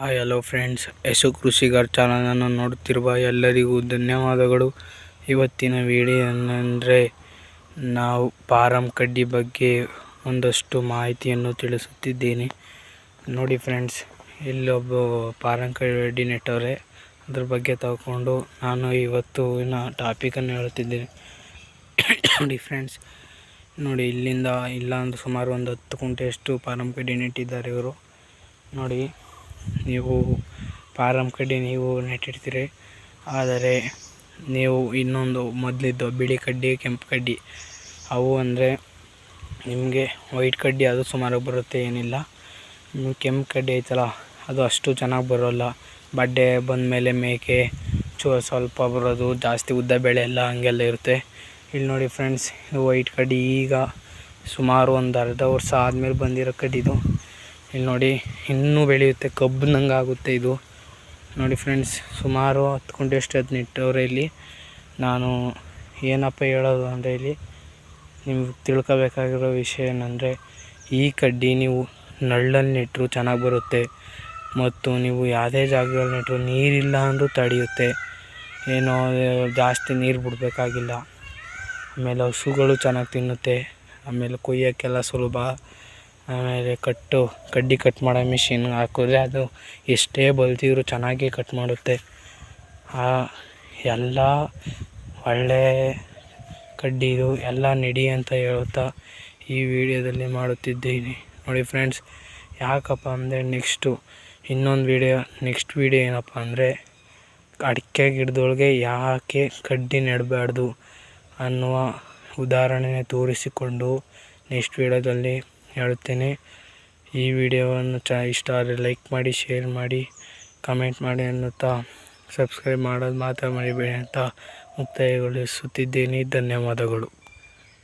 Hi hello friends, Yashu ಕೃಷಿಗಾರ್ ಚಾನಲನ್ನು ನೋಡುತ್ತಿರುವ ಎಲ್ಲರಿಗೂ ಧನ್ಯವಾದಗಳು. ಇವತ್ತಿನ ವಿಡಿಯೋ ಏನಂದರೆ ನಾವು ಪಾರಂ ಕಡ್ಡಿ ಬಗ್ಗೆ ಒಂದಷ್ಟು ಮಾಹಿತಿಯನ್ನು ತಿಳಿಸುತ್ತಿದ್ದೇನೆ. ನೋಡಿ ಫ್ರೆಂಡ್ಸ್, ಇಲ್ಲೊಬ್ಬ ಪಾರಂ ಕಡ್ಡಿ ನೆಟ್ಟವ್ರೆ. ಅದ್ರ ಬಗ್ಗೆ ತಗೊಂಡು ನಾನು ಇವತ್ತಿನ ಟಾಪಿಕನ್ನು ಹೇಳುತ್ತಿದ್ದೇನೆ. ನೋಡಿ ಫ್ರೆಂಡ್ಸ್, ನೋಡಿ ಇಲ್ಲಿಂದ ಇಲ್ಲ ಅಂದ್ರೆ ಸುಮಾರು ಒಂದು 10 ಕುಂಟೆಯಷ್ಟು ಪಾರಂ ಕಡ್ಡಿ ನೆಟ್ಟಿದ್ದಾರೆ ಇವರು. ನೋಡಿ, ನೀವು ಪಾರಂ ಕಡ್ಡಿ ನೀವು ನೆಟ್ಟಿರ್ತೀರಿ, ಆದರೆ ನೀವು ಇನ್ನೊಂದು ಮೊದಲಿದ್ದು ಬಿಳಿ ಕಡ್ಡಿ, ಕೆಂಪು ಕಡ್ಡಿ, ಅವು ಅಂದರೆ ನಿಮಗೆ ವೈಟ್ ಕಡ್ಡಿ ಅದು ಸುಮಾರು ಬರುತ್ತೆ, ಏನಿಲ್ಲ. ಕೆಂಪು ಕಡ್ಡಿ ಐತಲ್ಲ, ಅದು ಅಷ್ಟು ಚೆನ್ನಾಗಿ ಬರೋಲ್ಲ. ಬಡ್ಡೆ ಬಂದಮೇಲೆ ಮೇಕೆ ಸ್ವಲ್ಪ ಬರೋದು, ಜಾಸ್ತಿ ಉದ್ದ ಬೆಳೆಯಲ್ಲ, ಹಂಗೆಲ್ಲ ಇರುತ್ತೆ. ಇಲ್ಲಿ ನೋಡಿ ಫ್ರೆಂಡ್ಸ್, ಇದು ವೈಟ್ ಕಡ್ಡಿ. ಈಗ ಸುಮಾರು ಒಂದು ಅರ್ಧ ವರ್ಷ ಆದಮೇಲೆ ಬಂದಿರೋ ಕಡ್ಡಿದು. ಇಲ್ಲಿ ನೋಡಿ, ಇನ್ನೂ ಬೆಳೆಯುತ್ತೆ, ಕಬ್ಬಿನಂಗೆ ಆಗುತ್ತೆ ಇದು. ನೋಡಿ ಫ್ರೆಂಡ್ಸ್, ಸುಮಾರು 10 ಕುಂಟೆಯಷ್ಟು ಅದು ನೆಟ್ಟವ್ರೆ. ಇಲ್ಲಿ ನಾನು ಏನಪ್ಪ ಹೇಳೋದು ಅಂದರೆ, ಇಲ್ಲಿ ನಿಮ್ಗೆ ತಿಳ್ಕೊಬೇಕಾಗಿರೋ ವಿಷಯ ಏನಂದರೆ, ಈ ಕಡ್ಡಿ ನೀವು ನಳ್ಳಲ್ಲಿ ನೆಟ್ಟರು ಚೆನ್ನಾಗಿ ಬರುತ್ತೆ, ಮತ್ತು ನೀವು ಯಾವುದೇ ಜಾಗದಲ್ಲಿ ನೆಟ್ಟರು ನೀರಿಲ್ಲ ಅಂದರೂ ತಡೆಯುತ್ತೆ. ಏನೋ ಜಾಸ್ತಿ ನೀರು ಬಿಡಬೇಕಾಗಿಲ್ಲ. ಆಮೇಲೆ ಹಸುಗಳು ಚೆನ್ನಾಗಿ ತಿನ್ನುತ್ತೆ. ಆಮೇಲೆ ಕೊಯ್ಯೋಕ್ಕೆಲ್ಲ ಸುಲಭ. ಆಮೇಲೆ ಕಡ್ಡಿ ಕಟ್ ಮಾಡೋ ಮಿಷಿನ್ ಹಾಕಿದ್ರೆ ಅದು ಎಷ್ಟೇ ಬಲ್ತಿದ್ರು ಚೆನ್ನಾಗಿ ಕಟ್ ಮಾಡುತ್ತೆ. ಎಲ್ಲ ಒಳ್ಳೆ ಕಡ್ಡಿದು ಎಲ್ಲ ನೆಡಿ ಅಂತ ಹೇಳುತ್ತಾ ಈ ವಿಡಿಯೋದಲ್ಲಿ ಮಾಡುತ್ತಿದ್ದೀನಿ. ನೋಡಿ ಫ್ರೆಂಡ್ಸ್, ಯಾಕಪ್ಪ ಅಂದರೆ ನೆಕ್ಸ್ಟ್ ವಿಡಿಯೋ ಏನಪ್ಪ ಅಂದರೆ, ಅಡಿಕೆ ಗಿಡದೊಳಗೆ ಯಾಕೆ ಕಡ್ಡಿ ನೆಡಬಾರ್ದು ಅನ್ನುವ ಉದಾಹರಣೆ ತೋರಿಸಿಕೊಂಡು ನೆಕ್ಸ್ಟ್ ವಿಡಿಯೋದಲ್ಲಿ ಹೇಳುತ್ತೇನೆ. ಈ ವಿಡಿಯೋವನ್ನು ಇಷ್ಟ ಆದರೆ ಲೈಕ್ ಮಾಡಿ, ಶೇರ್ ಮಾಡಿ, ಕಮೆಂಟ್ ಮಾಡಿ ಅನ್ನುತ್ತಾ ಸಬ್ಸ್ಕ್ರೈಬ್ ಮಾಡೋದು ಮಾತ್ರ ಮರಿಬೇಡಿ ಅಂತ ಮುಕ್ತಾಯಗೊಳಿಸುತ್ತಿದ್ದೀನಿ. ಧನ್ಯವಾದಗಳು.